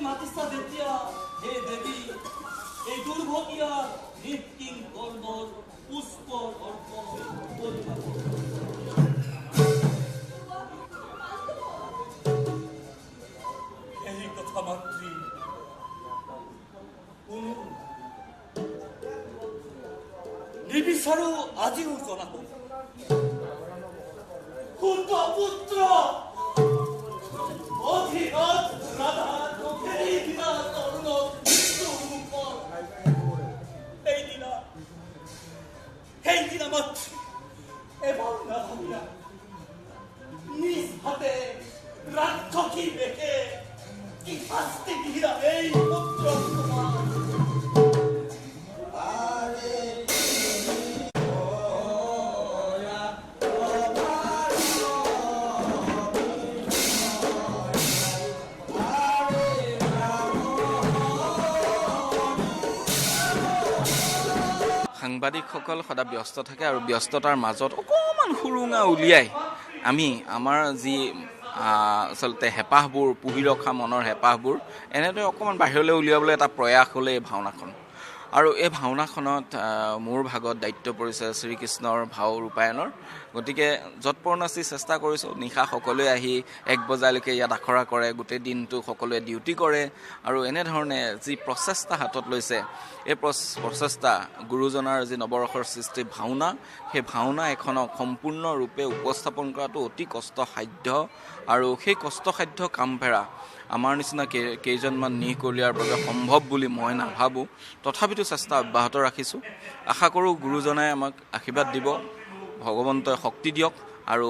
মাতিছা যেতিয়া হে দেৱী এই দুৰ্ভগীয়া নিত্যিং কৰ্মৰ পুষ্প অৰ্পণ কৰিবা এই কথা মাতৃ নিবিচাৰো আজিও জনাব কুন্ত পুত্ৰ অধীনত ৰাধা চোখেৰি দিনা তৰুণ সেইদিনা মাতৃ এবাৰ নাভাবিলা নিজ হাতে ৰাক্ষসী বেশে কি শাস্তি দিলা এই পুত্ৰ তোমাৰ সাংবাদিকসকল সদায় ব্যস্ত থাকে আৰু ব্যস্ততাৰ মাজত অকণমান সুৰুঙা উলিয়াই আমি আমাৰ যি আচলতে হেঁপাহবোৰ পুহি ৰখা মনৰ হেঁপাহবোৰ এনেদৰে অকণমান বাহিৰলৈ উলিয়াবলৈ এটা প্ৰয়াস হ'লে এই ভাওনাখন আৰু এই ভাওনাখনত মোৰ ভাগত দায়িত্ব পৰিছে শ্ৰীকৃষ্ণৰ ভাও ৰূপায়ণৰ গতিকে যৎপৰোনাস্তি চেষ্টা কৰিছোঁ নিশা সকলোৱে আহি 1 বজালৈকে ইয়াত আখৰা কৰে গোটেই দিনটো সকলোৱে ডিউটি কৰে আৰু এনেধৰণে যি প্ৰচেষ্টা হাতত লৈছে এই প্ৰচেষ্টা গুৰুজনাৰ যি নৱৰসৰ সৃষ্টি ভাওনা সেই ভাওনা এখনক সম্পূৰ্ণৰূপে উপস্থাপন কৰাটো অতি কষ্টসাধ্য আৰু সেই কষ্টসাধ্য কামফেৰা আমাৰ নিচিনা কেইজনমান নিকলীয়াৰ বাবে সম্ভৱ বুলি মই নাভাবোঁ তথাপিতো চেষ্টা অব্যাহত ৰাখিছোঁ আশা কৰোঁ গুৰুজনাই আমাক আশীৰ্বাদ দিব ভগৱন্তই শক্তি দিয়ক আৰু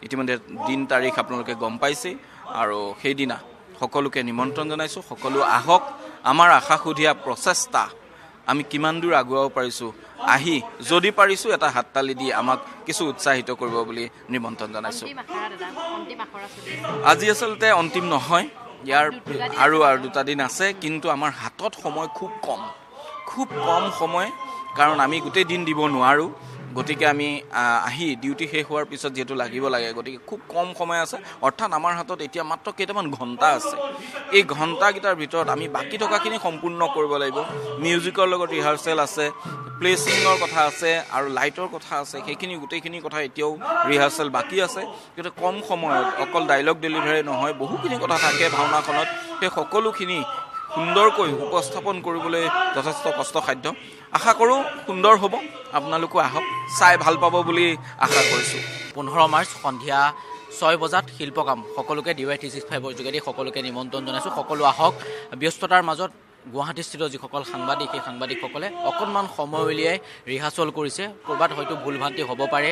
ইতিমধ্যে দিন তাৰিখ আপোনালোকে গম পাইছেই আৰু সেইদিনা সকলোকে নিমন্ত্ৰণ জনাইছোঁ সকলো আহক আমাৰ আশা সুধিয়া প্ৰচেষ্টা আমি কিমান দূৰ আগুৱাব পাৰিছোঁ আহি যদি পাৰিছোঁ এটা হাততালি দি আমাক কিছু উৎসাহিত কৰিব বুলি নিমন্ত্ৰণ জনাইছোঁ আজি আচলতে অন্তিম নহয় ইয়াৰ আৰু 2টা দিন আছে কিন্তু আমাৰ হাতত সময় খুব কম সময় কাৰণ আমি গোটেই দিন দিব নোৱাৰোঁ গতিকে আমি আহি ডিউটি শেষ হোৱাৰ পিছত যেহেতু লাগিব লাগে গতিকে খুব কম সময় আছে অৰ্থাৎ আমাৰ হাতত এতিয়া মাত্ৰ কেইটামান ঘণ্টা আছে এই ঘণ্টাকেইটাৰ ভিতৰত আমি বাকী থকাখিনি সম্পূৰ্ণ কৰিব লাগিব মিউজিকৰ লগত ৰিহাৰ্চেল আছে প্লেচিঙৰ কথা আছে আৰু লাইটৰ কথা আছে সেইখিনি গোটেইখিনি কথা এতিয়াও ৰিহাৰ্চেল বাকী আছে কিন্তু কম সময়ত অকল ডাইলগ ডেলিভাৰী নহয় বহুখিনি কথা থাকে ভাওনাখনত সেই সকলোখিনি সুন্দৰকৈ উপস্থাপন কৰিবলৈ যথেষ্ট কষ্টসাধ্য আশা কৰোঁ সুন্দৰ হ'ব আপোনালোকো আহক চাই ভাল পাব বুলি আশা কৰিছোঁ 15 মাৰ্চ সন্ধিয়া 6 বজাত শিল্পকাম সকলোকে DY365 যোগেদি সকলোকে নিমন্ত্ৰণ জনাইছোঁ সকলো আহক ব্যস্ততাৰ মাজত গুৱাহাটীস্থিত যিসকল সাংবাদিক সেই সাংবাদিকসকলে অকণমান সময় উলিয়াই ৰিহাৰ্চেল কৰিছে ক'ৰবাত হয়তো ভুল ভ্ৰান্তি হ'ব পাৰে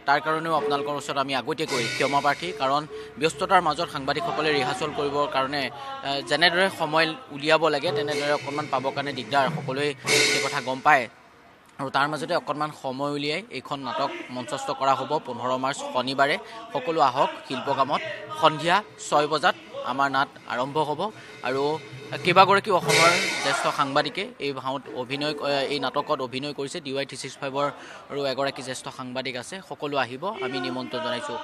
তাৰ কাৰণেও আপোনালোকৰ ওচৰত আমি আগতীয়াকৈ ক্ষমা প্ৰাৰ্থী কাৰণ ব্যস্ততাৰ মাজত সাংবাদিকসকলে ৰিহাৰ্চেল কৰিবৰ কাৰণে যেনেদৰে সময় উলিয়াব লাগে তেনেদৰে অকণমান পাবৰ কাৰণে দিগদাৰ সকলোৱে সেই কথা গম পায় আৰু তাৰ মাজতে অকণমান সময় উলিয়াই এইখন নাটক মঞ্চস্থ কৰা হ'ব 15 মাৰ্চ শনিবাৰে সকলো আহক শিল্পকামত সন্ধিয়া 6 বজাত আমাৰ নাট আৰম্ভ হ'ব আৰু কেইবাগৰাকী অসমৰ জ্যেষ্ঠ সাংবাদিকে এই নাটকত অভিনয় কৰিছে DY365 আৰু এগৰাকী জ্যেষ্ঠ সাংবাদিক আছে সকলো আহিব আমি নিমন্ত্ৰণ জনাইছোঁ